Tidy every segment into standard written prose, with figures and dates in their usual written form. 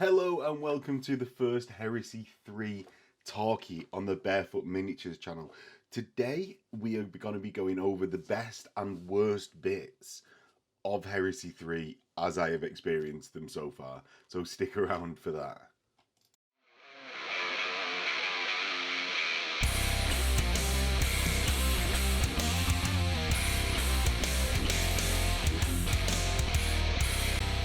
Hello and welcome to the first Heresy 3 talkie on the Bearfoot Miniatures channel. Today we are going to be going over the best and worst bits of Heresy 3 as I have experienced them so far. So stick around for that.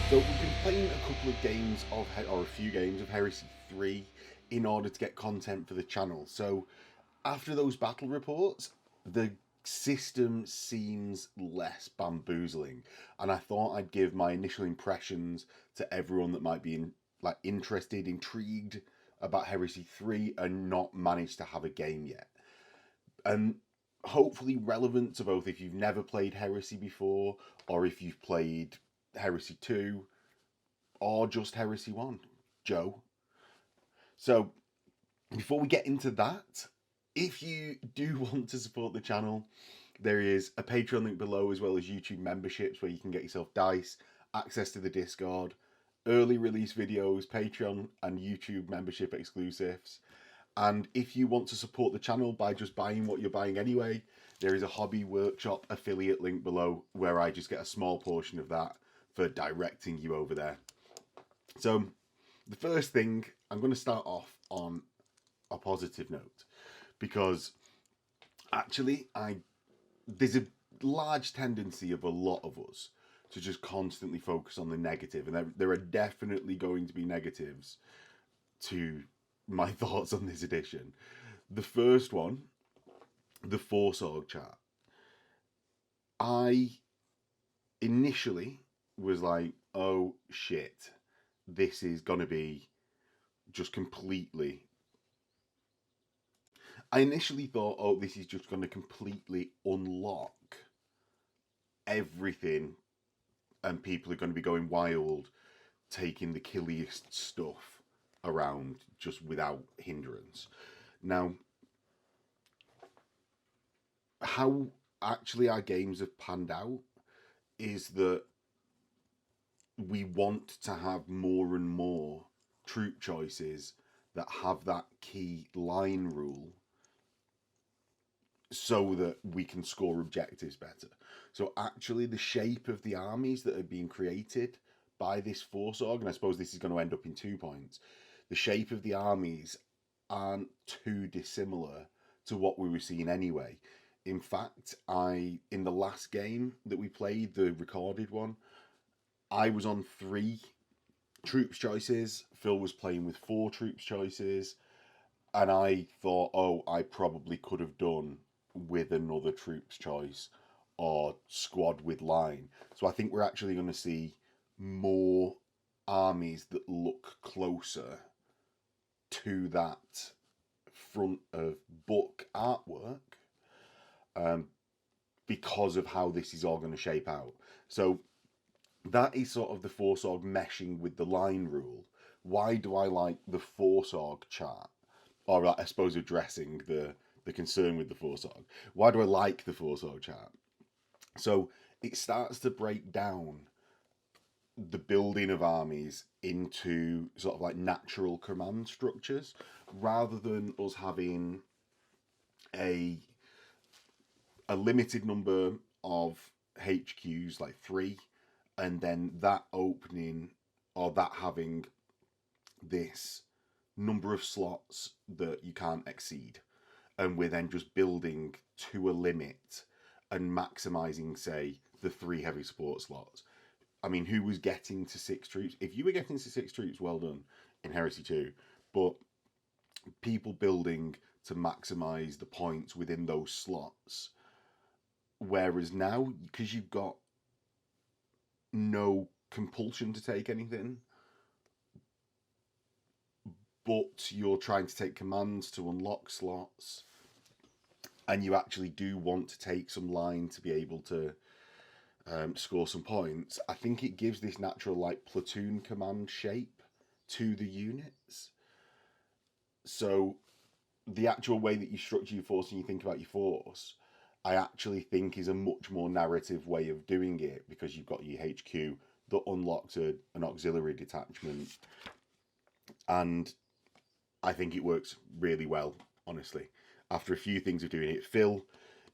So we've been playing a couple of games of, or a few games of Heresy 3 in order to get content for the channel. So after those battle reports, the system seems less bamboozling, and I thought I'd give my initial impressions to everyone that might be interested, intrigued about Heresy 3 and not managed to have a game yet. And hopefully relevant to both if you've never played Heresy before, or if you've played Heresy 2, or just Heresy 1, Joe. So, before we get into that, if you do want to support the channel, there is a Patreon link below, as well as YouTube memberships where you can get yourself dice, access to the Discord, early release videos, Patreon and YouTube membership exclusives. And if you want to support the channel by just buying what you're buying anyway, there is a Hobby Workshop affiliate link below where I just get a small portion of that for directing you over there. So the first thing, I'm going to start off on a positive note, because actually there's a large tendency of a lot of us to just constantly focus on the negative, and there are definitely going to be negatives to my thoughts on this edition. The first one, the Force Org chart. I initially was like, oh shit, this is gonna be just completely... I initially thought, oh, this is just going to completely unlock everything and people are going to be going wild, taking the killiest stuff around just without hindrance. Now, how actually our games have panned out is that we want to have more and more troop choices that have that key line rule, so that we can score objectives better. So actually the shape of the armies that are being created by this Force Org, and I suppose this is going to end up in 2 points, the shape of the armies aren't too dissimilar to what we were seeing anyway. In fact, in the last game that we played, the recorded one, I was on 3 troops choices, Phil was playing with 4 troops choices, and I thought, oh, I probably could have done with another troops choice or squad with line. So I think we're actually going to see more armies that look closer to that front of book artwork, because of how this is all going to shape out. So that is sort of the Force Org meshing with the line rule. Why do I like the Force Org chart? Or I suppose addressing the concern with the Force Org. Why do I like the Force Org chart? So it starts to break down the building of armies into sort of like natural command structures, rather than us having a limited number of HQs, like 3, and then that opening, or that having this number of slots that you can't exceed, and we're then just building to a limit and maximizing, say, the 3 heavy support slots. I mean, who was getting to 6 troops? If you were getting to 6 troops, well done in Heresy 2. But people building to maximize the points within those slots. Whereas now, because you've got no compulsion to take anything, but you're trying to take commands to unlock slots, and you actually do want to take some line to be able to score some points, I think it gives this natural like platoon command shape to the units. So the actual way that you structure your force and you think about your force, I actually think is a much more narrative way of doing it, because you've got your HQ that unlocks an auxiliary detachment, and I think it works really well, honestly. After a few things of doing it, Phil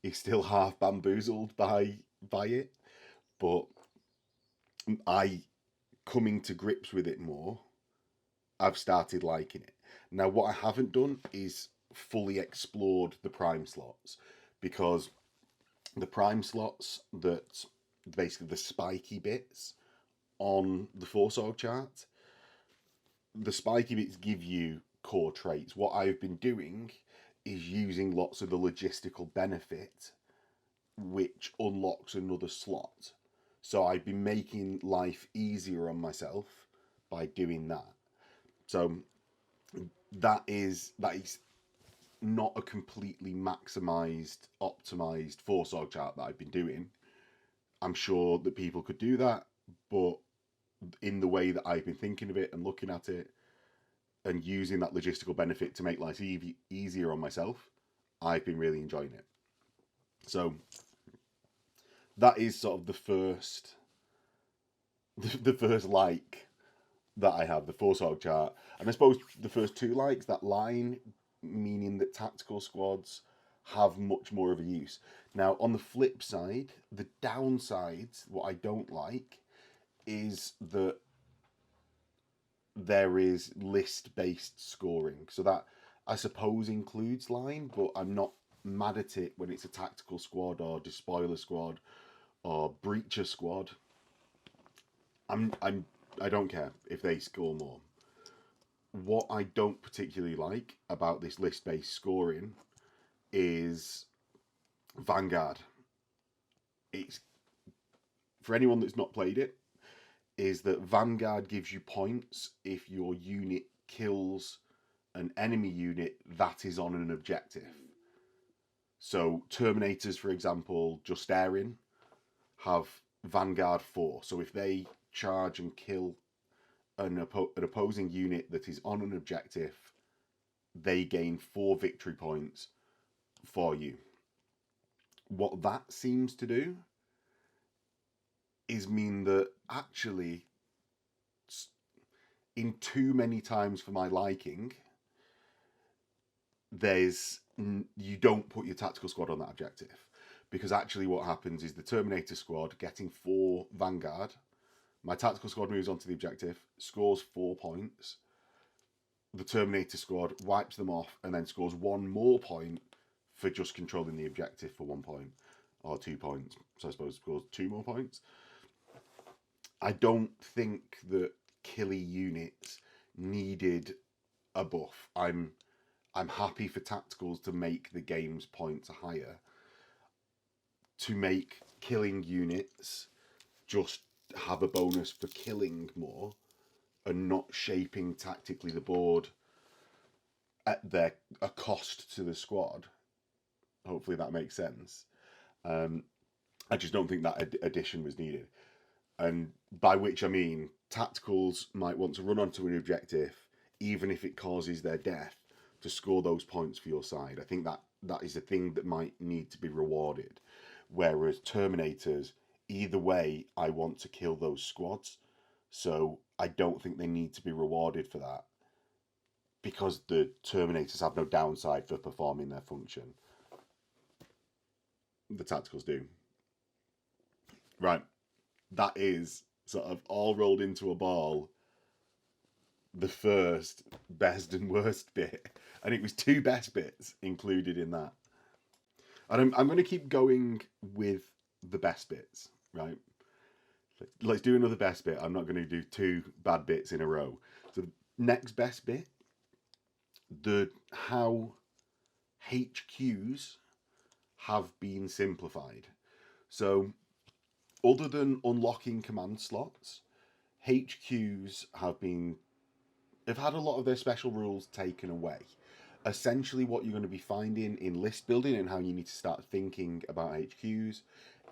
is still half bamboozled by it, but I, coming to grips with it more, I've started liking it. Now, what I haven't done is fully explored the prime slots, because the prime slots, that basically the spiky bits on the Force org chart, the spiky bits give you core traits. What I've been doing is using lots of the logistical benefit, which unlocks another slot. So I've been making life easier on myself by doing that. So that is not a completely maximized, optimized Force org chart that I've been doing. I'm sure that people could do that, but in the way that I've been thinking of it and looking at it and using that logistical benefit to make life easier on myself, I've been really enjoying it. So that is sort of the first like that I have, the Force org chart. And I suppose the first two likes, that line meaning that tactical squads have much more of a use. Now, on the flip side, the downsides, what I don't like, is that there is list-based scoring. So that, I suppose, includes line, but I'm not mad at it when it's a tactical squad or despoiler squad or breacher squad. I don't care if they score more. What I don't particularly like about this list-based scoring is Vanguard. It's, for anyone that's not played it, is that Vanguard gives you points if your unit kills an enemy unit that is on an objective. So Terminators, for example, Justarian, have Vanguard 4. So if they charge and kill an opposing unit that is on an objective, they gain 4 victory points for you. What that seems to do is mean that actually, in too many times for my liking, you don't put your tactical squad on that objective, because actually what happens is the Terminator squad getting 4 Vanguard, my tactical squad moves onto the objective, scores 4 points, the Terminator squad wipes them off and then scores 1 more point for just controlling the objective for 1 point or 2 points. So I suppose scores 2 more points. I don't think that killy units needed a buff. I'm happy for tacticals to make the game's points higher. To make killing units just have a bonus for killing more and not shaping tactically the board at a cost to the squad. Hopefully that makes sense. I just don't think that addition was needed. And by which I mean tacticals might want to run onto an objective, even if it causes their death, to score those points for your side. I think that is a thing that might need to be rewarded. Whereas Terminators, either way, I want to kill those squads. So I don't think they need to be rewarded for that, because the Terminators have no downside for performing their function. The tacticals do. Right. That is sort of all rolled into a ball the first best and worst bit. And it was 2 best bits included in that. And I'm going to keep going with the best bits, right? Let's do another best bit. I'm not going to do 2 bad bits in a row. So the next best bit, how HQs have been simplified. So other than unlocking command slots, HQs have had a lot of their special rules taken away. Essentially, what you're going to be finding in list building and how you need to start thinking about HQs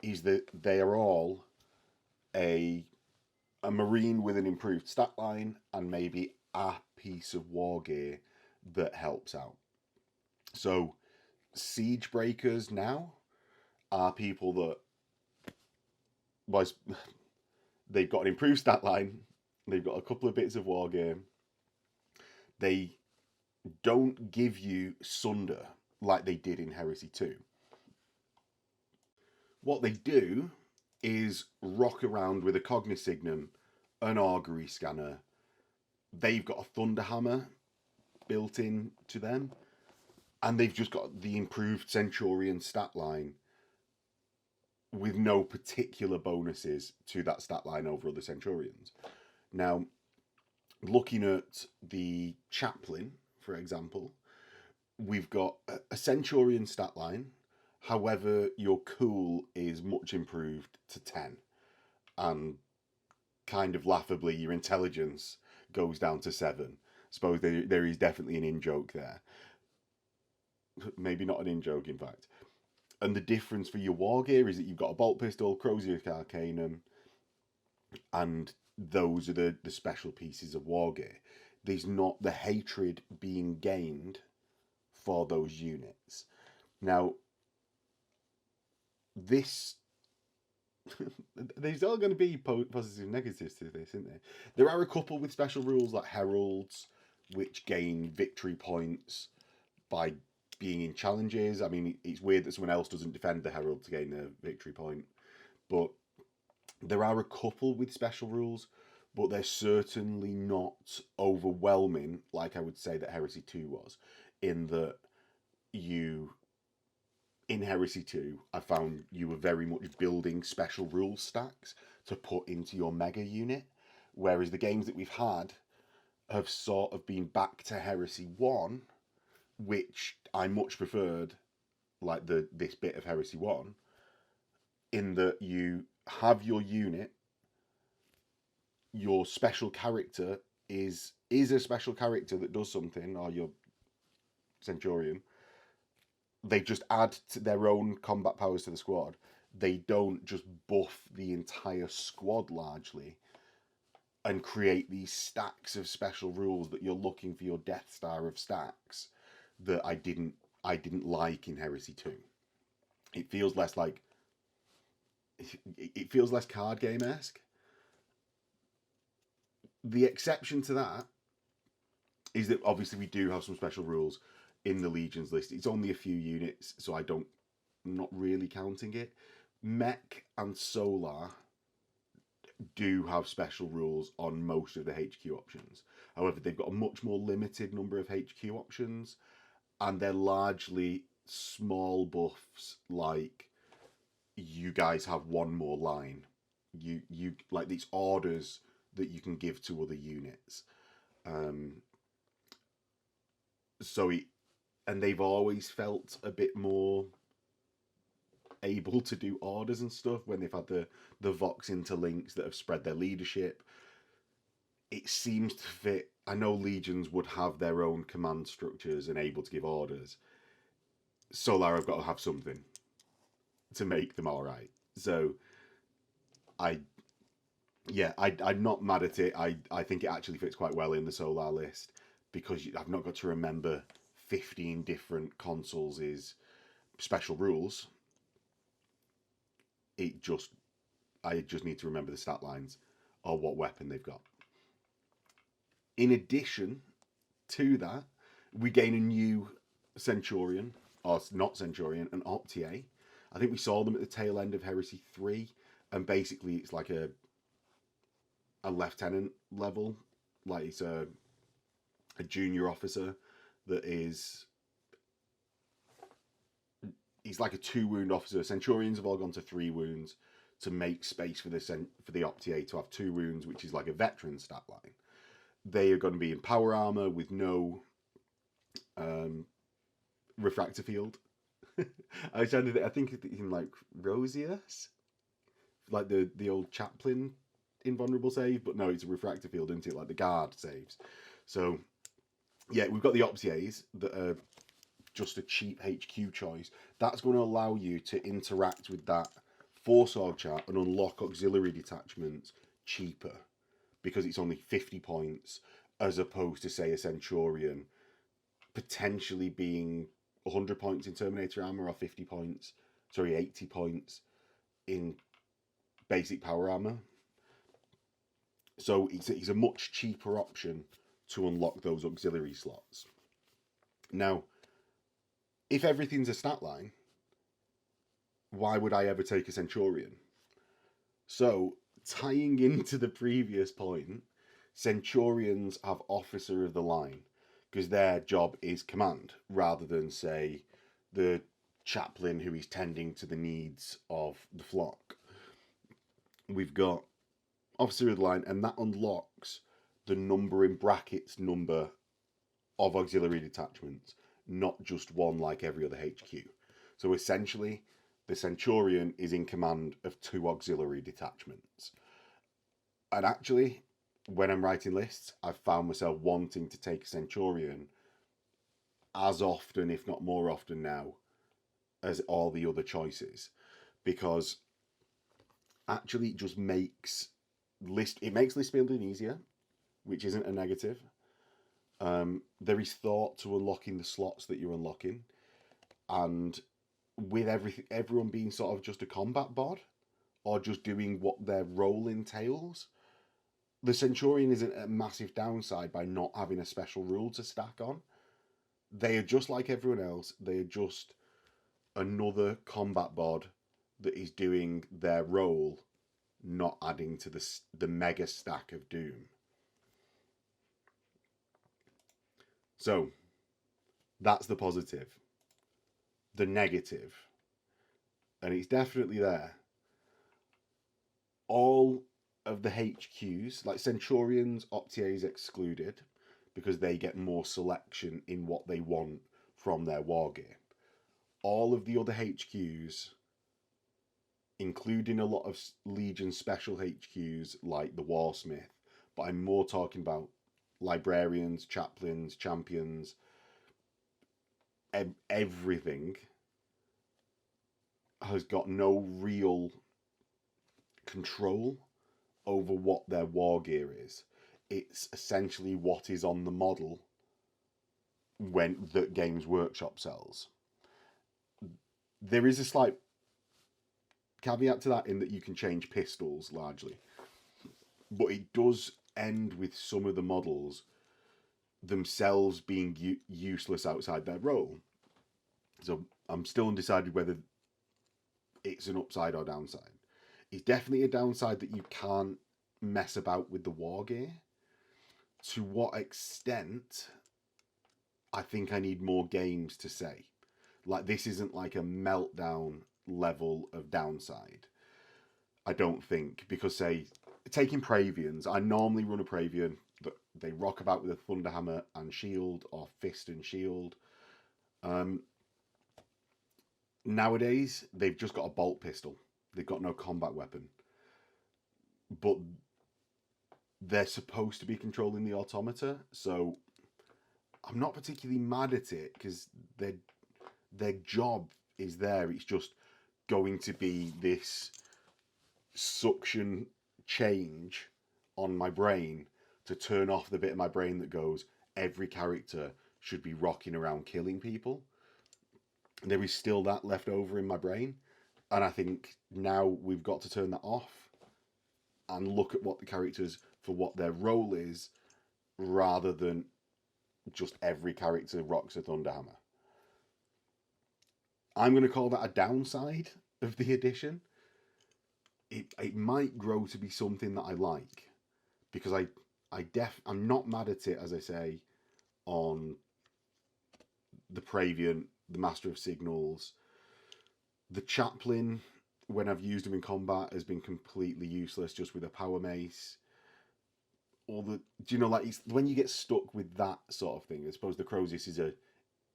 is that they are all a marine with an improved stat line and maybe a piece of war gear that helps out. So siege breakers now are people that they've got an improved stat line, they've got a couple of bits of war gear, They don't give you Sunder like they did in Heresy 2. What they do is rock around with a Cognisignum, an Augury Scanner. They've got a Thunder Hammer built in to them, and they've just got the improved Centurion stat line with no particular bonuses to that stat line over other Centurions. Now, looking at the Chaplain, for example, we've got a Centurion stat line. However, your cool is much improved to 10. And kind of laughably, your intelligence goes down to 7. Suppose there is definitely an in-joke there. Maybe not an in-joke, in fact. And the difference for your war gear is that you've got a bolt pistol, Crozier Arcanum, and those are the special pieces of war gear. There's not the hatred being gained for those units. Now, this... there's all going to be positives and negatives to this, isn't there? There are a couple with special rules like Heralds, which gain victory points by being in challenges. I mean, it's weird that someone else doesn't defend the Herald to gain a victory point, but there are a couple with special rules, but they're certainly not overwhelming like I would say that Heresy 2 was, in that in Heresy 2, I found you were very much building special rules stacks to put into your mega unit, whereas the games that we've had have sort of been back to Heresy 1, which I much preferred, like this bit of Heresy 1, in that you have your unit, your special character is a special character that does something, or your Centurion. They just add to their own combat powers to the squad. They don't just buff the entire squad largely and create these stacks of special rules that you're looking for your Death Star of stacks that I didn't like in Heresy 2. It feels less like... it feels less card game-esque. The exception to that is that obviously we do have some special rules in the Legions list. It's only a few units, so I'm not really counting it. Mech and Solar do have special rules on most of the HQ options. However, they've got a much more limited number of HQ options, and they're largely small buffs, like you guys have one more line. You like these orders that you can give to other units. And they've always felt a bit more able to do orders and stuff when they've had the Vox interlinks that have spread their leadership. It seems to fit. I know Legions would have their own command structures and able to give orders. Solar have got to have something to make them all right. So I'm not mad at it. I think it actually fits quite well in the Solar list, because I've not got to remember 15 different consoles' special rules. I just need to remember the stat lines or what weapon they've got. In addition to that, we gain a new Centurion, or not Centurion, an Optier. I think we saw them at the tail end of Heresy 3, and basically it's like a lieutenant level, like it's a junior officer that is... he's like a 2-wound officer. Centurions have all gone to 3 wounds to make space for the Optier to have 2 wounds, which is like a veteran stat line. They are going to be in power armor with no refractor field. I think in like Rosius, like the old Chaplain invulnerable save, but no, it's a refractor field, isn't it? Like the guard saves. So yeah, we've got the Optiers that are just a cheap HQ choice. That's going to allow you to interact with that Force Org chart and unlock auxiliary detachments cheaper, because it's only 50 points, as opposed to, say, a Centurion potentially being 100 points in Terminator armor, or 80 points in basic power armor. So it's a much cheaper option to unlock those auxiliary slots. Now, if everything's a stat line, why would I ever take a Centurion? So, tying into the previous point, Centurions have officer of the line because their job is command rather than, say, the chaplain who is tending to the needs of the flock. We've got officer of the line, and that unlocks the number in brackets number of auxiliary detachments, not just one like every other HQ. So essentially, the Centurion is in command of 2 auxiliary detachments. And actually, when I'm writing lists, I've found myself wanting to take a Centurion as often, if not more often now, as all the other choices. Because actually it just makes list building easier, which isn't a negative. There is thought to unlocking the slots that you're unlocking, and with everyone being sort of just a combat bod or just doing what their role entails, the Centurion isn't a massive downside by not having a special rule to stack on. They are just like everyone else. They are just another combat bod that is doing their role, not adding to the mega stack of doom. So, that's the positive. The negative, and it's definitely there. All of the HQs, like Centurions, Optiers excluded, because they get more selection in what they want from their war gear. All of the other HQs, including a lot of Legion special HQs like the Warsmith, but I'm more talking about librarians, chaplains, champions, everything has got no real control over what their war gear is. It's essentially what is on the model when that Games Workshop sells. There is a slight caveat to that in that you can change pistols largely, but it does end with some of the models themselves being useless outside their role. So I'm still undecided whether it's an upside or downside. It's definitely a downside that you can't mess about with the war gear. To what extent, I think I need more games to say. Like, this isn't like a meltdown level of downside, I don't think, because, say, taking Praevians, I normally run a Praevian that they rock about with a Thunderhammer and shield, or fist and shield. Nowadays, they've just got a bolt pistol. They've got no combat weapon. But they're supposed to be controlling the automata, so I'm not particularly mad at it, because their job is there. It's just going to be this suction change on my brain to turn off the bit of my brain that goes, every character should be rocking around killing people. There is still that left over in my brain, and I think now we've got to turn that off and look at what the characters, for what their role is, rather than just every character rocks a Thunderhammer. I'm going to call that a downside of the edition. It might grow to be something that I like, because I'm not mad at it, as I say, on the Praevian, the Master of Signals. The Chaplain, when I've used him in combat, has been completely useless just with a power mace. It's when you get stuck with that sort of thing. I suppose the Crozius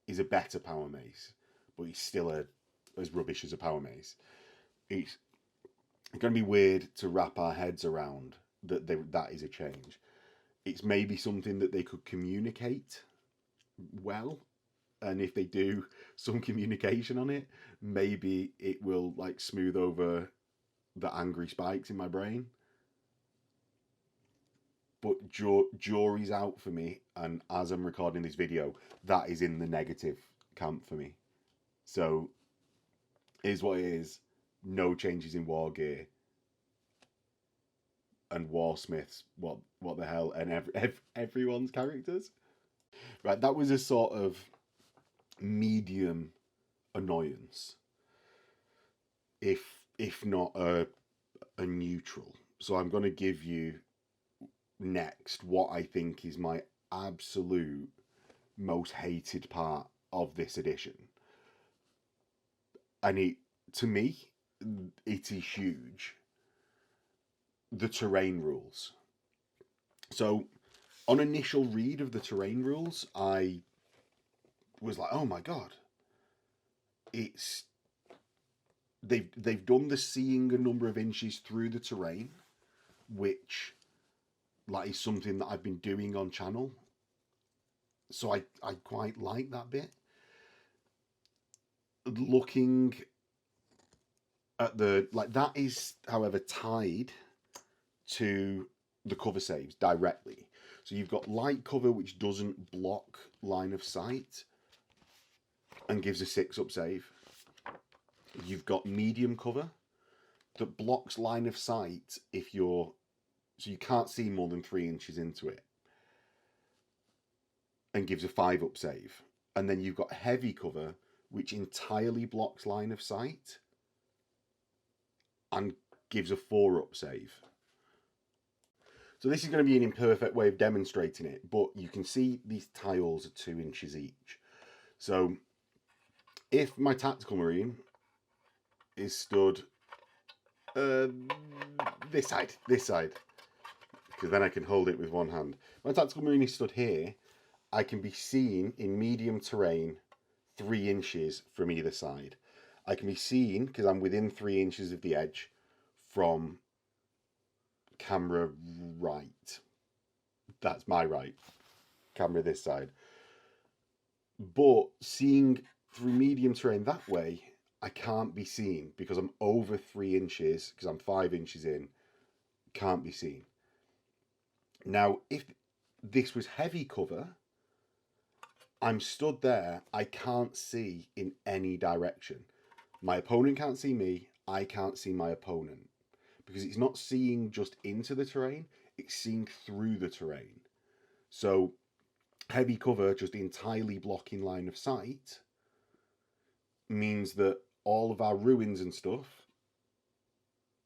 is a better power mace, but he's still as rubbish as a power mace. It's going to be weird to wrap our heads around that is a change. It's maybe something that they could communicate well, and if they do some communication on it, maybe it will like smooth over the angry spikes in my brain. But jury's out for me, and as I'm recording this video, that is in the negative camp for me. So, is what it is. No changes in war gear. and Warsmiths, what the hell, and everyone's characters. Right, that was a sort of medium annoyance, if not a neutral. So I'm going to give you next what I think is my absolute most hated part of this edition. And to me, it is huge. The terrain rules. So, on initial read of the terrain rules, I was like, "Oh my god!" They've done the seeing a number of inches through the terrain, which like is something that I've been doing on channel. So I quite like that bit. Looking at that is, however, tied to the cover saves directly. So you've got light cover, which doesn't block line of sight and gives a 6-up save. You've got medium cover that blocks line of sight so you can't see more than 3 inches into it and gives a 5-up save. And then you've got heavy cover, which entirely blocks line of sight and gives a 4-up save. So this is going to be an imperfect way of demonstrating it, but you can see these tiles are 2 inches each. So if my tactical marine is stood this side, because then I can hold it with one hand. My tactical marine is stood here. I can be seen in medium terrain 3 inches from either side. I can be seen, because I'm within 3 inches of the edge, from camera right. That's my right. Camera this side. But seeing through medium terrain that way, I can't be seen because I'm over 3 inches, because I'm 5 inches in, can't be seen. Now, if this was heavy cover, I'm stood there, I can't see in any direction. My opponent can't see me, I can't see my opponent. Because it's not seeing just into the terrain, it's seeing through the terrain. So, heavy cover just entirely blocking line of sight means that all of our ruins and stuff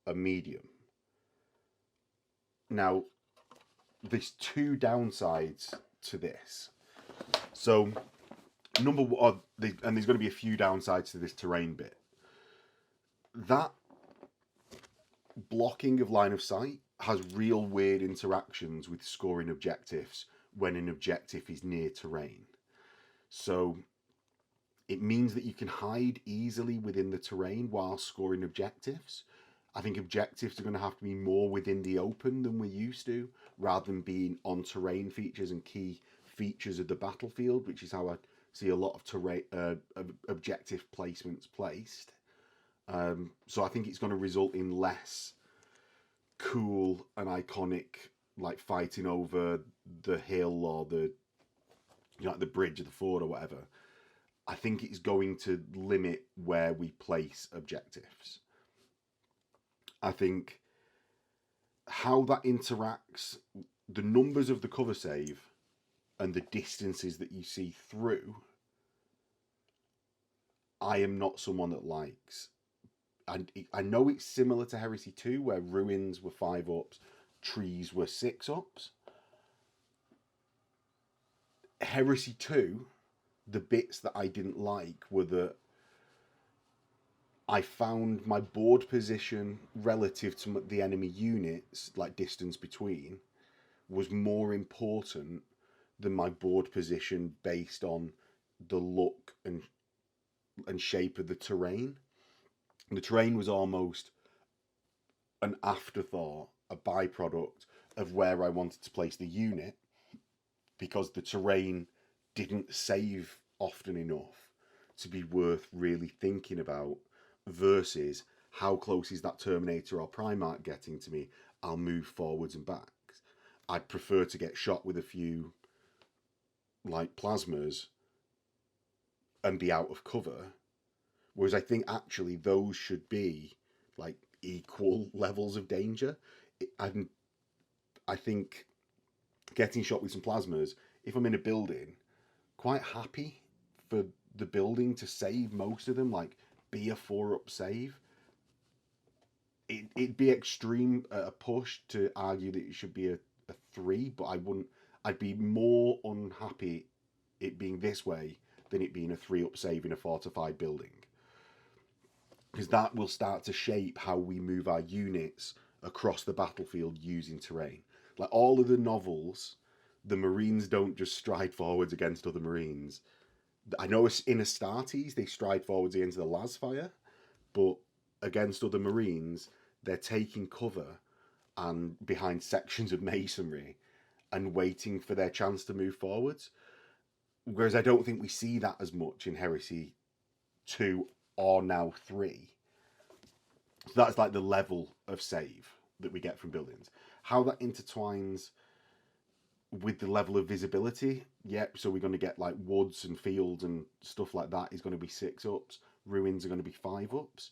are medium. Now, there's 2 downsides to this. So, number one, and there's going to be a few downsides to this terrain bit. That blocking of line of sight has real weird interactions with scoring objectives when an objective is near terrain. So it means that you can hide easily within the terrain while scoring objectives. I think objectives are going to have to be more within the open than we're used to, rather than being on terrain features and key features of the battlefield, which is how I see a lot of terrain objective placements placed. So I think it's going to result in less cool and iconic, like fighting over the hill or the bridge or the ford or whatever. I think it's going to limit where we place objectives. I think how that interacts, the numbers of the cover save and the distances that you see through, I am not someone that likes. And I know it's similar to Heresy 2, where ruins were 5-ups, trees were 6-ups. Heresy 2, the bits that I didn't like were that I found my board position relative to the enemy units, like distance between, was more important than my board position based on the look and shape of the terrain. The terrain was almost an afterthought, a byproduct of where I wanted to place the unit, because the terrain didn't save often enough to be worth really thinking about, versus how close is that Terminator or Primach getting to me? I'll move forwards and backs. I'd prefer to get shot with a few like plasmas and be out of cover. Whereas I think actually those should be like equal levels of danger. I think getting shot with some plasmas, if I'm in a building, quite happy for the building to save most of them, like be a 4-up save. It'd be extreme a push to argue that it should be a 3, but I wouldn't. I'd be more unhappy it being this way than it being a 3-up save in a fortified building, because that will start to shape how we move our units across the battlefield using terrain. Like all of the novels, the Marines don't just stride forwards against other Marines. I know in Astartes they stride forwards against the Lasfire, but against other Marines, they're taking cover and behind sections of masonry and waiting for their chance to move forwards. Whereas I don't think we see that as much in Heresy 2 or now 3. So that's like the level of save that we get from buildings. How that intertwines with the level of visibility, yep, so we're going to get like woods and fields and stuff like that is going to be 6-ups. Ruins are going to be 5-ups.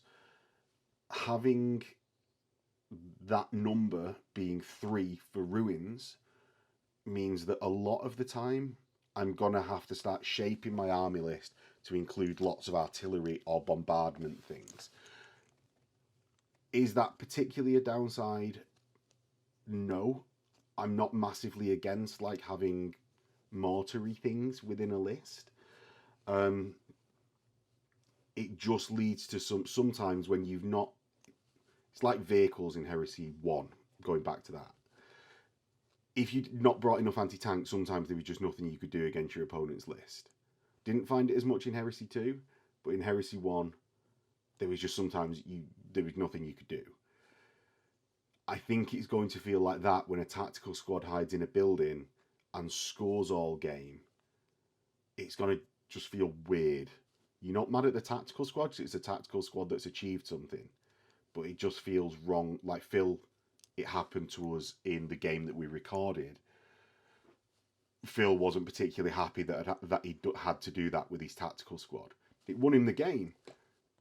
Having that number being 3 for ruins means that a lot of the time I'm going to have to start shaping my army list to include lots of artillery or bombardment things. Is that particularly a downside? No. I'm not massively against like having mortary things within a list. It just leads to sometimes when you've not... It's like vehicles in Heresy 1, going back to that. If you'd not brought enough anti-tank, sometimes there was just nothing you could do against your opponent's list. Didn't find it as much in Heresy 2, but in Heresy 1, there was just sometimes there was nothing you could do. I think it's going to feel like that when a tactical squad hides in a building and scores all game. It's going to just feel weird. You're not mad at the tactical squad because it's a tactical squad that's achieved something, but it just feels wrong. Like Phil, it happened to us in the game that we recorded. Phil wasn't particularly happy that he had to do that with his tactical squad. It won him the game.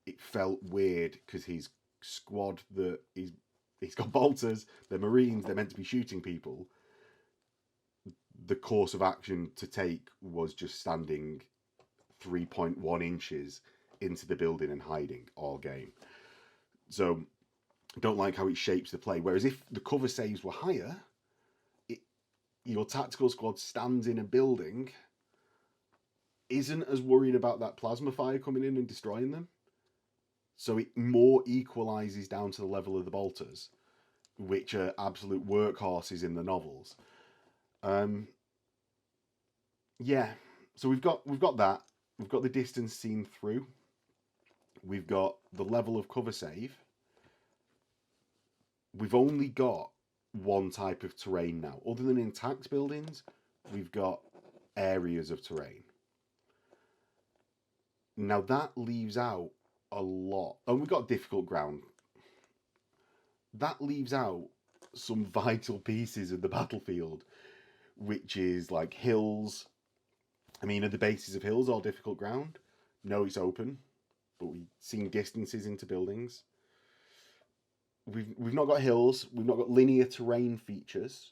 It felt weird because his squad that he's got bolters, they're Marines, they're meant to be shooting people. The course of action to take was just standing 3.1 inches into the building and hiding all game. So I don't like how it shapes the play. Whereas if the cover saves were higher, your tactical squad stands in a building, isn't as worried about that plasma fire coming in and destroying them. So it more equalises down to the level of the bolters, which are absolute workhorses in the novels. Yeah, so we've got that. We've got the distance seen through. We've got the level of cover save. We've only got one type of terrain now. Other than in tax buildings, we've got areas of terrain. Now that leaves out a lot. And we've got difficult ground. That leaves out some vital pieces of the battlefield, which is like hills. I mean, are the bases of hills all difficult ground? No, it's open, but we've seen distances into buildings. We've not got hills. We've not got linear terrain features.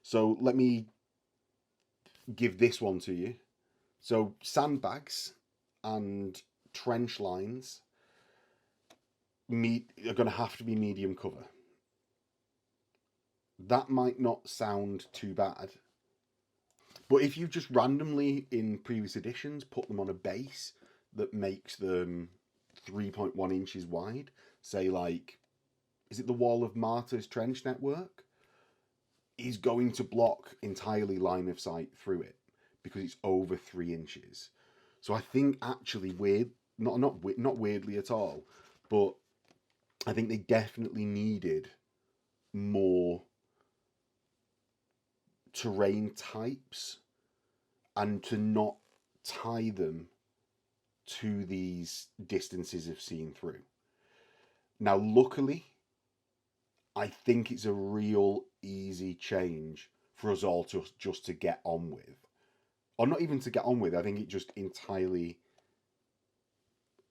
So let me give this one to you. So sandbags and trench lines are going to have to be medium cover. That might not sound too bad, but if you just randomly in previous editions put them on a base that makes them 3.1 inches wide, say like, is it the Wall of Martyrs trench network? Is going to block entirely line of sight through it because it's over 3 inches. So I think actually not weirdly at all, but I think they definitely needed more terrain types and to not tie them to these distances of seeing through. Now, luckily, I think it's a real easy change for us all to just to get on with. Or not even to get on with, I think it just entirely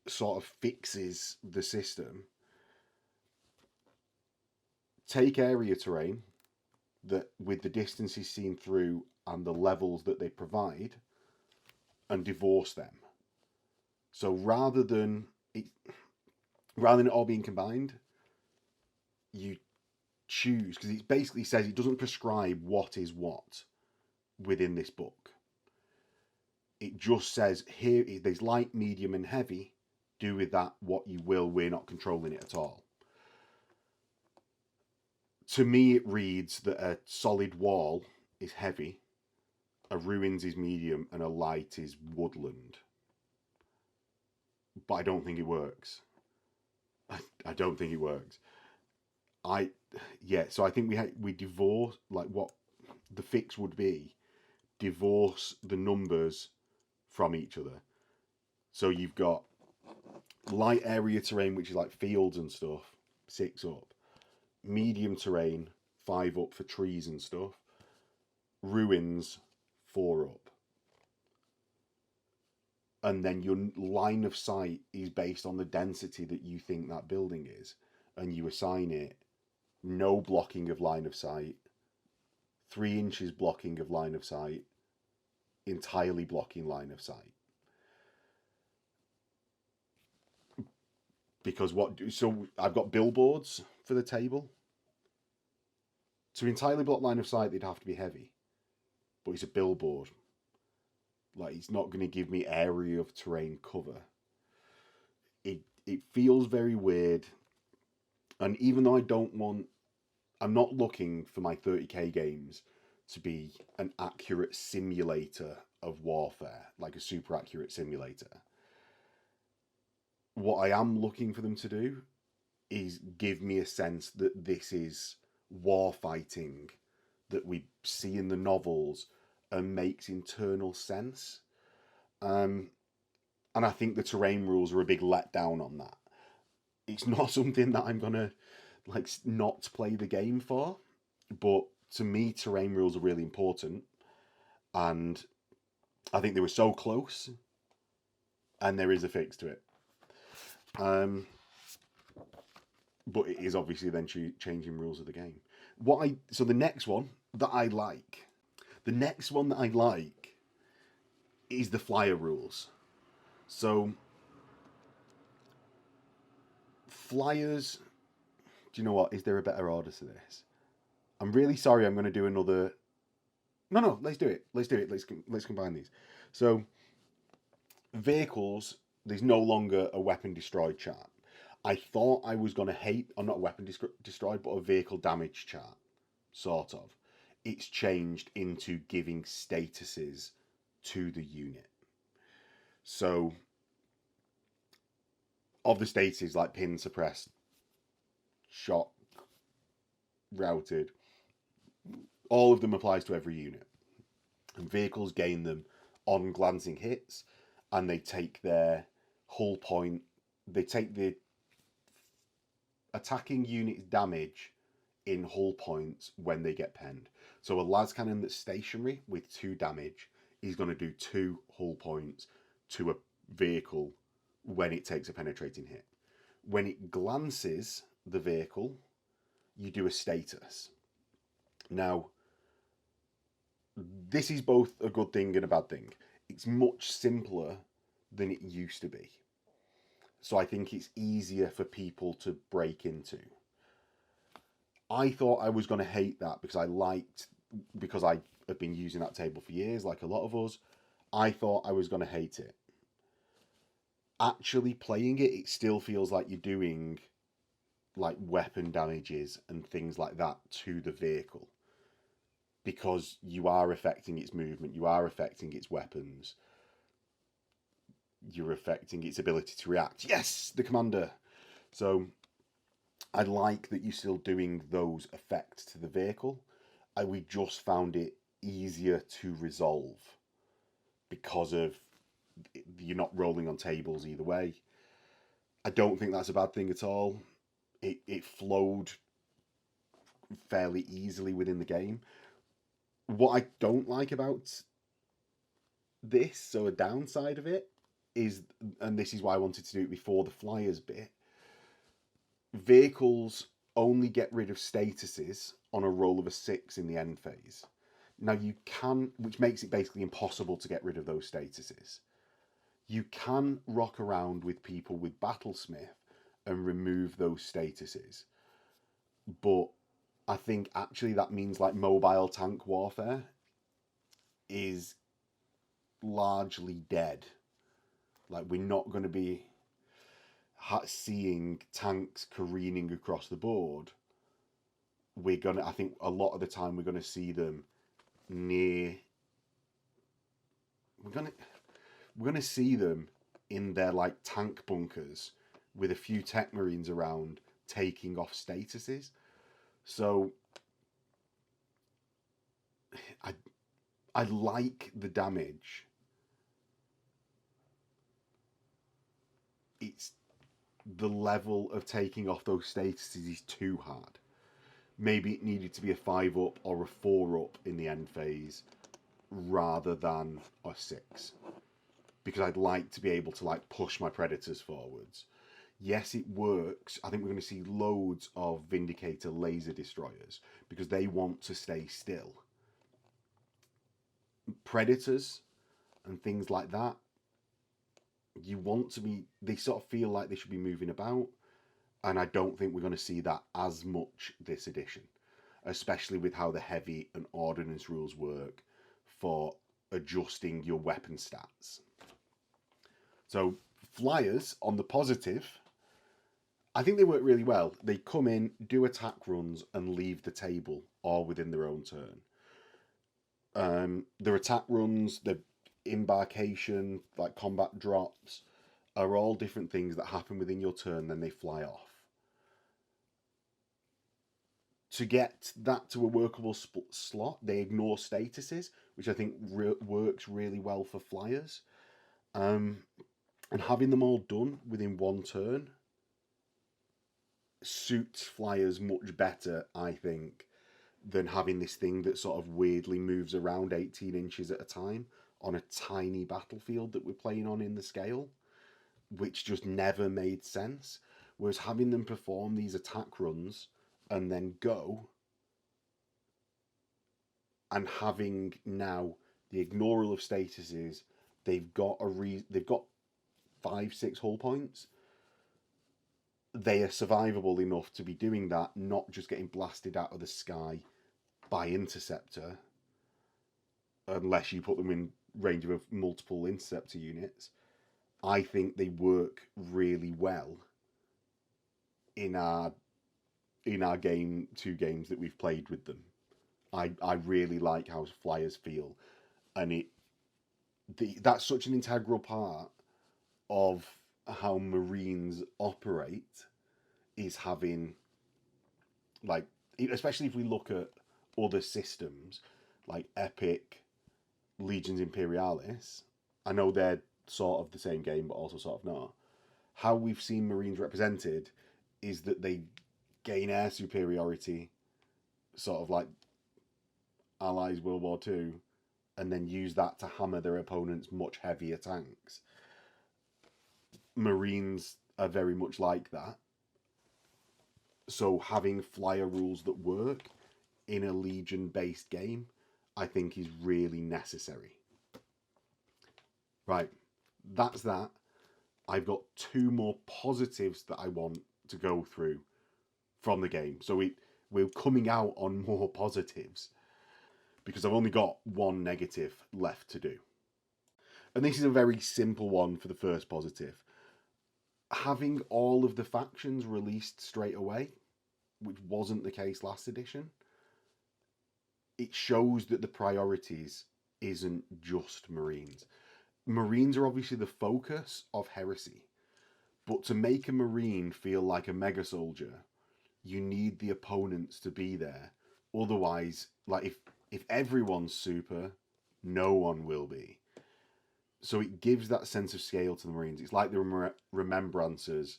sort of fixes the system. Take area terrain, that with the distances seen through and the levels that they provide, and divorce them. So rather than it all being combined, you choose, because it basically says it doesn't prescribe what is what within this book. It just says here there's light, medium, and heavy. Do with that what you will. We're not controlling it at all. To me, it reads that a solid wall is heavy, a ruins is medium, and a light is woodland. But I don't think it works. I don't think it works. So I think we divorce, like what the fix would be, divorce the numbers from each other. So you've got light area terrain, which is like fields and stuff, 6 up. Medium terrain, 5 up for trees and stuff. Ruins, 4 up. And then your line of sight is based on the density that you think that building is. And you assign it no blocking of line of sight, 3 inches blocking of line of sight, entirely blocking line of sight. Because so I've got billboards for the table. To entirely block line of sight, they'd have to be heavy. But it's a billboard. Like, it's not going to give me area of terrain cover. It feels very weird. And even though I'm not looking for my 30k games to be an accurate simulator of warfare, like a super accurate simulator. What I am looking for them to do is give me a sense that this is war fighting that we see in the novels and makes internal sense. And I think the terrain rules are a big letdown on that. It's not something that I'm gonna like not play the game for, but to me, terrain rules are really important, and I think they were so close, and there is a fix to it. But it is obviously then changing rules of the game. So the next one that I like is the flyer rules. So flyers, do you know what? Is there a better order to this? I'm really sorry. I'm going to do another. No. Let's do it. Let's combine these. So vehicles. There's no longer a weapon destroyed chart. I thought I was going to hate, or not a weapon destroyed, but a vehicle damage chart, sort of. It's changed into giving statuses to the unit. So, of the statuses, like pin, suppressed, shot, routed, all of them applies to every unit. And vehicles gain them on glancing hits, and they take their hull point, they take the attacking unit's damage in hull points when they get penned. So a las cannon that's stationary with 2 damage is going to do 2 hull points to a vehicle when it takes a penetrating hit. When it glances the vehicle, you do a status. Now, this is both a good thing and a bad thing. It's much simpler than it used to be. So I think it's easier for people to break into. I thought I was going to hate that because I have been using that table for years, like a lot of us. I thought I was going to hate it. Actually playing it, it still feels like you're doing like weapon damages and things like that to the vehicle. Because you are affecting its movement, you are affecting its weapons. You're affecting its ability to react. Yes, the commander. So I like that you're still doing those effects to the vehicle. We just found it easier to resolve because of you're not rolling on tables either way. I don't think that's a bad thing at all. It flowed fairly easily within the game. What I don't like about this, so a downside of it, is, and this is why I wanted to do it before the flyers bit, vehicles only get rid of statuses on a roll of a 6 in the end phase. Now you can, which makes it basically impossible to get rid of those statuses. You can rock around with people with Battlesmith and remove those statuses. But I think actually that means like mobile tank warfare is largely dead. Like we're not going to be seeing tanks careening across the board. I think a lot of the time we're gonna see them near. We're gonna see them in their like tank bunkers with a few tech marines around taking off statuses. So I like the damage. It's the level of taking off those statuses is too hard. Maybe it needed to be a 5-up or a 4-up in the end phase rather than a 6. Because I'd like to be able to like push my predators forwards. Yes, it works. I think we're going to see loads of Vindicator laser destroyers because they want to stay still. Predators and things like that, they sort of feel like they should be moving about. And I don't think we're going to see that as much this edition, especially with how the heavy and ordnance rules work for adjusting your weapon stats. So flyers, on the positive, I think they work really well. They come in, do attack runs, and leave the table, all within their own turn. Their attack runs, their embarkation, like combat drops, are all different things that happen within your turn, then they fly off. To get that to a workable slot, they ignore statuses, which I think works really well for flyers. And having them all done within one turn suits flyers much better, I think, than having this thing that sort of weirdly moves around 18 inches at a time on a tiny battlefield that we're playing on in the scale, which just never made sense. Whereas having them perform these attack runs and then go, and having now the ignoral of statuses, they've got 5-6 hull points. They are survivable enough to be doing that, not just getting blasted out of the sky by interceptor, unless you put them in range of multiple interceptor units. I think they work really well in our two games that we've played with them. I really like how flyers feel, and that's such an integral part of how Marines operate, is having, like, especially if we look at other systems like Epic, Legions Imperialis. I know they're sort of the same game, but also sort of not. How we've seen Marines represented is that they gain air superiority, sort of like Allies World War II, and then use that to hammer their opponent's much heavier tanks. Marines are very much like that. So having flyer rules that work in a Legion-based game, I think, is really necessary. Right, that's that. I've got 2 more positives that I want to go through from the game. So we're coming out on more positives, because I've only got 1 negative left to do. And this is a very simple one for the first positive. Having all of the factions released straight away, which wasn't the case last edition, it shows that the priorities isn't just Marines. Marines are obviously the focus of Heresy, but to make a Marine feel like a mega soldier, you need the opponents to be there. Otherwise, like, if everyone's super, no one will be. So it gives that sense of scale to the Marines. It's like the Remembrances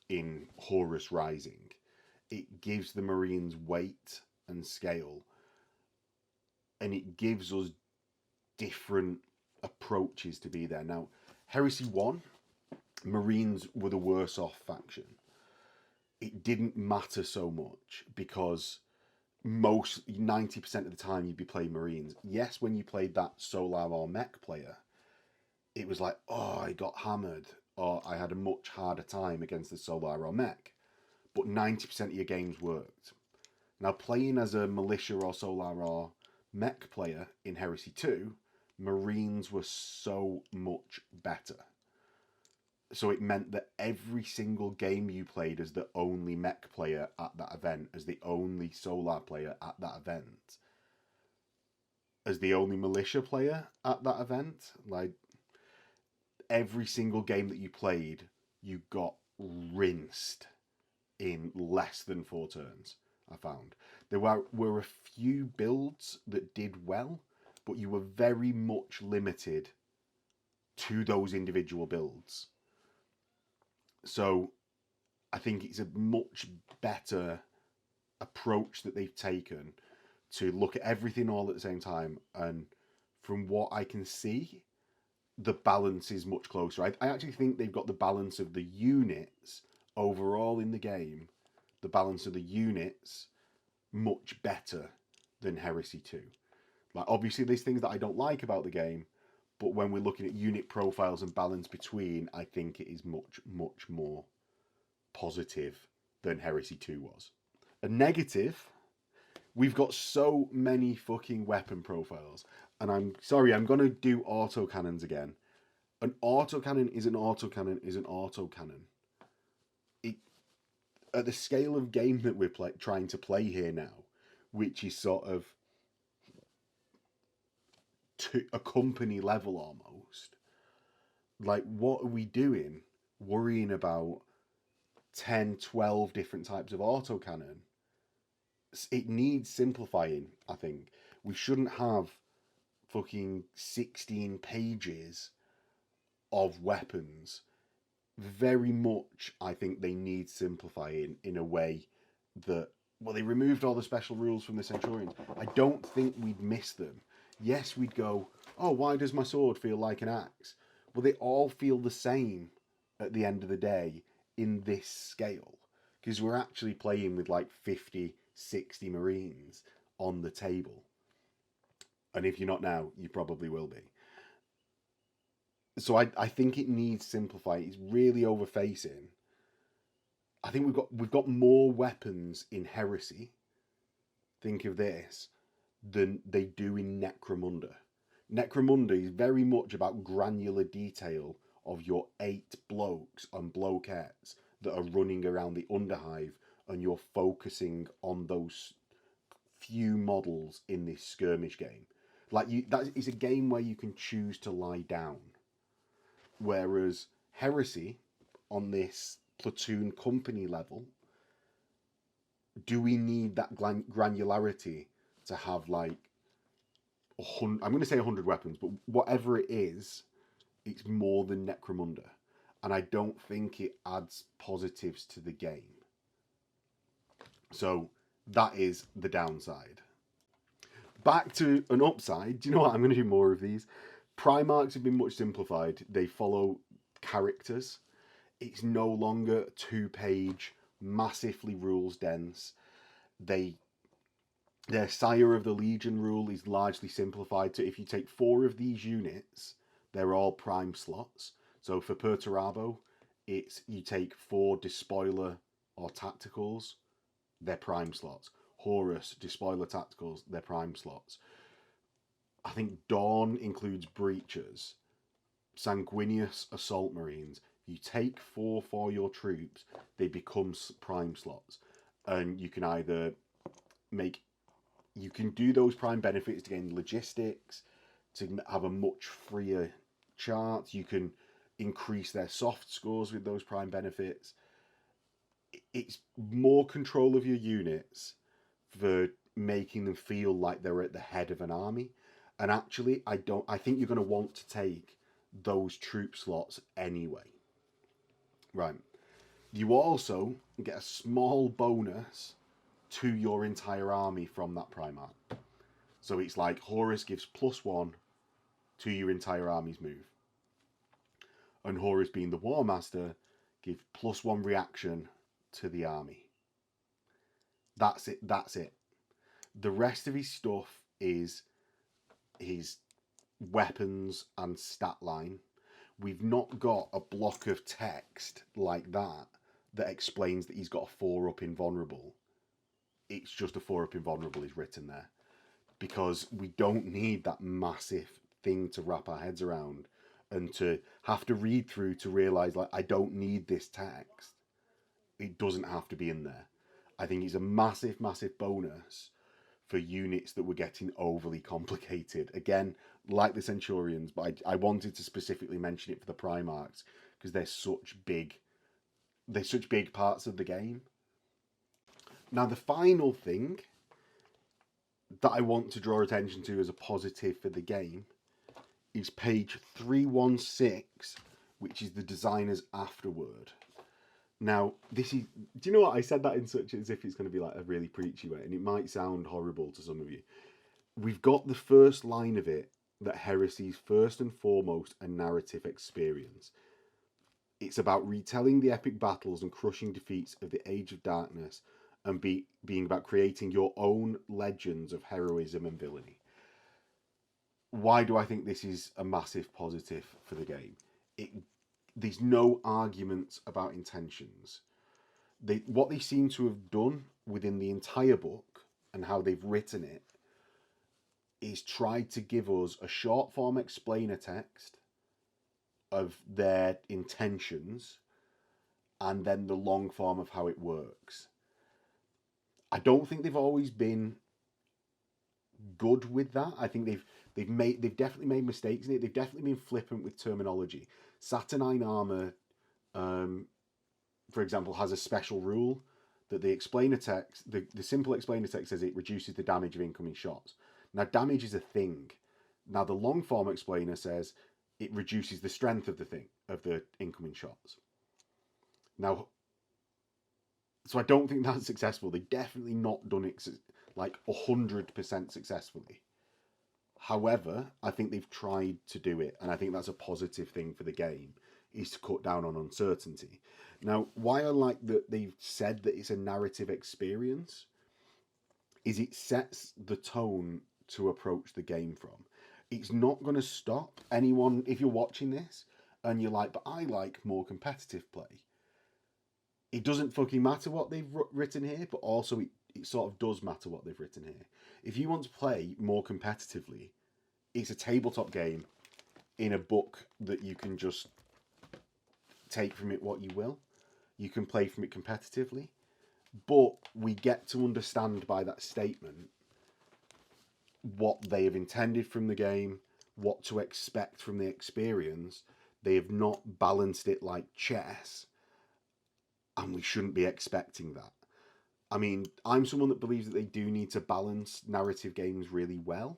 in Horus Rising. It gives the Marines weight and scale, and it gives us different approaches to be there. Now, Heresy 1, Marines were the worse off faction. It didn't matter so much because most 90% of the time you'd be playing Marines. Yes, when you played that Solar or Mech player, it was like, oh, I got hammered, or I had a much harder time against the Solar or Mech. But 90% of your games worked. Now, playing as a Militia or Solar or Mech player in Heresy 2, Marines were so much better. So it meant that every single game you played as the only Mech player at that event, as the only Solar player at that event, as the only Militia player at that event, like, every single game that you played, you got rinsed in less than 4 turns, I found. There were a few builds that did well, but you were very much limited to those individual builds. So I think it's a much better approach that they've taken to look at everything all at the same time. And from what I can see, the balance is much closer. I actually think they've got the balance of the units overall in the game, the balance of the units much better than Heresy 2. Like, obviously there's things that I don't like about the game, but when we're looking at unit profiles and balance between, I think it is much, much more positive than Heresy 2 was. A negative, we've got so many fucking weapon profiles. And I'm sorry, I'm going to do autocannons again. An autocannon is an autocannon is an autocannon. At the scale of game that we're trying to play here now, which is sort of to a company level almost, like, what are we doing worrying about 10, 12 different types of autocannon? It needs simplifying, I think. We shouldn't have fucking 16 pages of weapons. Very much, I think they need simplifying in a way that, well, they removed all the special rules from the Centurions. I don't think we'd miss them. Yes, we'd go, oh, why does my sword feel like an axe? Well, they all feel the same at the end of the day in this scale, because we're actually playing with like 50, 60 Marines on the table. And if you're not now, you probably will be. So I think it needs simplifying. It's really overfacing. I think we've got more weapons in Heresy, think of this, than they do in Necromunda. Necromunda is very much about granular detail of your 8 blokes and blokettes that are running around the Underhive, and you're focusing on those few models in this skirmish game. Like, that is a game where you can choose to lie down. Whereas Heresy, on this platoon company level, do we need that granularity to have like 100? I'm going to say 100 weapons, but whatever it is, it's more than Necromunda, and I don't think it adds positives to the game. So that is the downside. Back to an upside. Do you know what? I'm going to do more of these. Primachs have been much simplified. They follow characters. It's no longer a 2-page, massively rules dense. Their Sire of the Legion rule is largely simplified to, if you take 4 of these units, they're all prime slots. So for Perturabo, it's you take 4 Despoiler or Tacticals, they're prime slots. Horus, Despoiler Tacticals, they're prime slots. I think Dawn includes Breachers. Sanguinius Assault Marines. You take 4 for your troops, they become prime slots. And you can either you can do those prime benefits to gain logistics, to have a much freer chart. You can increase their soft scores with those prime benefits. It's more control of your units for making them feel like they're at the head of an army. And actually, I think you're going to want to take those troop slots anyway. Right. You also get a small bonus to your entire army from that Primarch. So it's like Horus gives +1 to your entire army's move. And Horus, being the War Master, gives +1 reaction to the army. That's it. The rest of his stuff is his weapons and stat line. We've not got a block of text like that explains that he's got a 4-up invulnerable. It's just a 4-up invulnerable is written there. Because we don't need that massive thing to wrap our heads around and to have to read through to realise, like, I don't need this text. It doesn't have to be in there. I think it's a massive, massive bonus for units that were getting overly complicated. Again, like the Centurions, but I wanted to specifically mention it for the Primachs because they're such big parts of the game. Now, the final thing that I want to draw attention to as a positive for the game is page 316, which is the designer's Afterword. Now, this is... Do you know what? I said that in such as if it's going to be like a really preachy way, and it might sound horrible to some of you. We've got the first line of it, that Heresy is first and foremost a narrative experience. It's about retelling the epic battles and crushing defeats of the Age of Darkness and being about creating your own legends of heroism and villainy. Why do I think this is a massive positive for the game? There's no arguments about intentions. What they seem to have done within the entire book and how they've written it is tried to give us a short form explainer text of their intentions and then the long form of how it works. I don't think they've always been good with that. I think they've definitely made mistakes in it. They've definitely been flippant with terminology. Saturnine armor, for example, has a special rule that the explainer text, the simple explainer text says it reduces the damage of incoming shots. Now, damage is a thing. Now, the long form explainer says it reduces the strength of the incoming shots. Now, so I don't think that's successful. They've definitely not done it like 100% successfully. However, I think they've tried to do it, and I think that's a positive thing for the game, is to cut down on uncertainty. Now, why I like that they've said that it's a narrative experience is it sets the tone to approach the game from. It's not going to stop anyone, if you're watching this and you're like, but I like more competitive play. It doesn't fucking matter what they've written here, but also it sort of does matter what they've written here. If you want to play more competitively, it's a tabletop game in a book that you can just take from it what you will. You can play from it competitively. But we get to understand by that statement what they have intended from the game, what to expect from the experience. They have not balanced it like chess, and we shouldn't be expecting that. I mean, I'm someone that believes that they do need to balance narrative games really well,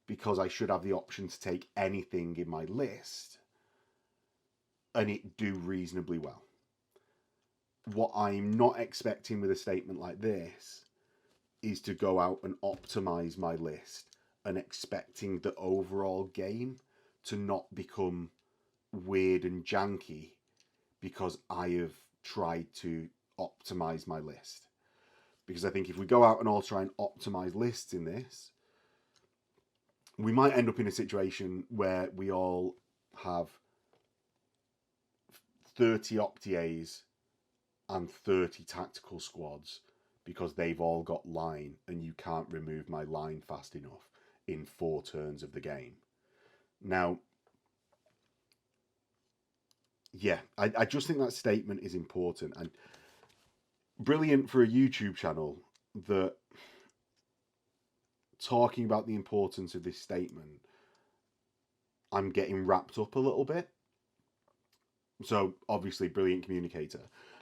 because I should have the option to take anything in my list and it do reasonably well. What I'm not expecting with a statement like this is to go out and optimize my list and expecting the overall game to not become weird and janky because I have tried to optimize my list. Because I think if we go out and all try and optimize lists in this, we might end up in a situation where we all have 30 Optiers and 30 tactical squads because they've all got line and you can't remove my line fast enough in 4 turns of the game. Now, yeah, I just think that statement is important and brilliant for a YouTube channel that talking about the importance of this statement, I'm getting wrapped up a little bit. So obviously brilliant communicator.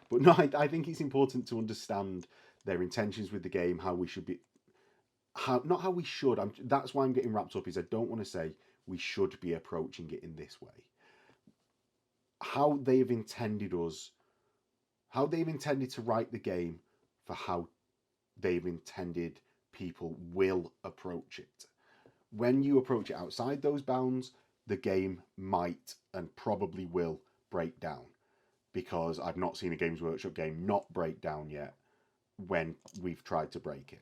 But no, I think it's important to understand their intentions with the game, how we should be, not how we should. That's why I'm getting wrapped up. Is I don't want to say we should be approaching it in this way. How they've intended us, how they've intended to write the game for how they've intended people will approach it. When you approach it outside those bounds, the game might and probably will break down, because I've not seen a Games Workshop game not break down yet when we've tried to break it.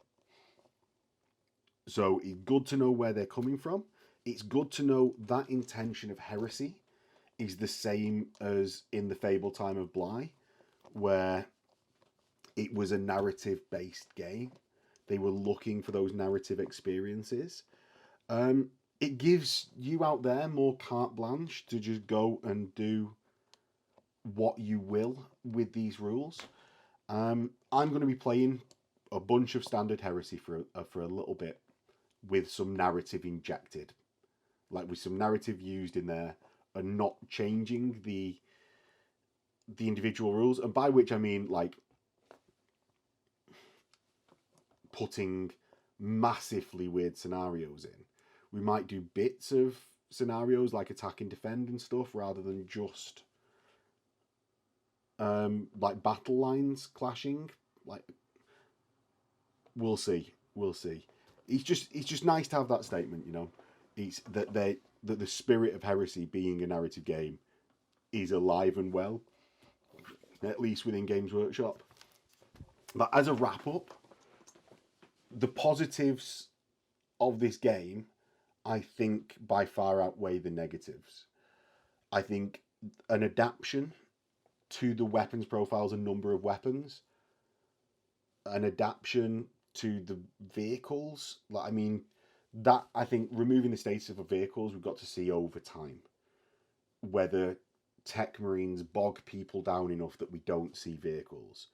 So it's good to know where they're coming from. It's good to know that intention of heresy is the same as in the Fable Time of Bly, where it was a narrative-based game. They were looking for those narrative experiences. It gives you out there more carte blanche to just go and do what you will with these rules. I'm going to be playing a bunch of standard heresy for a little bit with some narrative injected, like with some narrative used in there, and not changing the individual rules. And by which I mean like putting massively weird scenarios in. We might do bits of scenarios like attack and defend and stuff rather than just like battle lines clashing. Like we'll see. It's just nice to have that statement, you know. It's that the spirit of heresy being a narrative game is alive and well, at least within Games Workshop. But as a wrap up, the positives of this game, I think, by far outweigh the negatives. I think an adaptation to the weapons profiles and number of weapons, an adaptation to the vehicles, like, I mean, that, I think, removing the status of the vehicles, we've got to see over time whether tech marines bog people down enough that we don't see vehicles,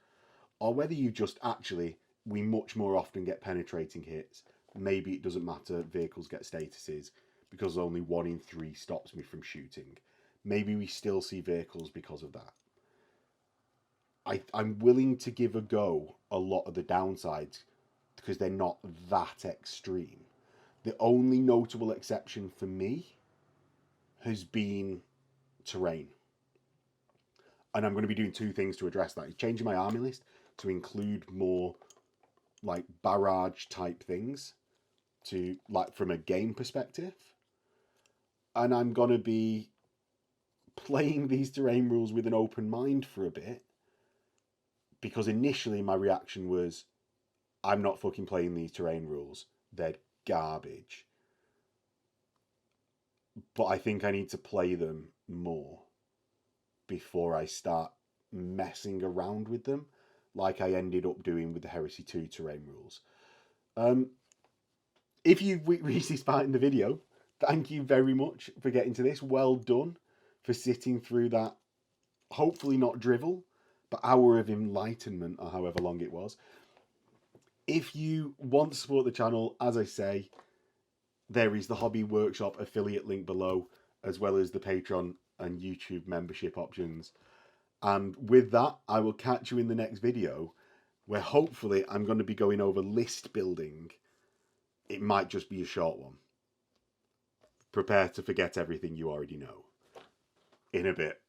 or whether you just actually, we much more often get penetrating hits. Maybe it doesn't matter, vehicles get statuses because only 1 in 3 stops me from shooting. Maybe we still see vehicles because of that. I'm willing to give a go a lot of the downsides because they're not that extreme. The only notable exception for me has been terrain. And I'm going to be doing 2 things to address that. It's changing my army list to include more like barrage type things to like from a game perspective. And I'm going to be playing these terrain rules with an open mind for a bit, because initially my reaction was, I'm not fucking playing these terrain rules. They're garbage. But I think I need to play them more before I start messing around with them, like I ended up doing with the Heresy 2 terrain rules. If you've reached this part in the video, thank you very much for getting to this. Well done for sitting through that, hopefully not drivel, but hour of enlightenment, or however long it was. If you want to support the channel, as I say, there is the Hobby Workshop affiliate link below, as well as the Patreon and YouTube membership options. And with that, I will catch you in the next video, where hopefully I'm going to be going over list building. It might just be a short one. Prepare to forget everything you already know. In a bit.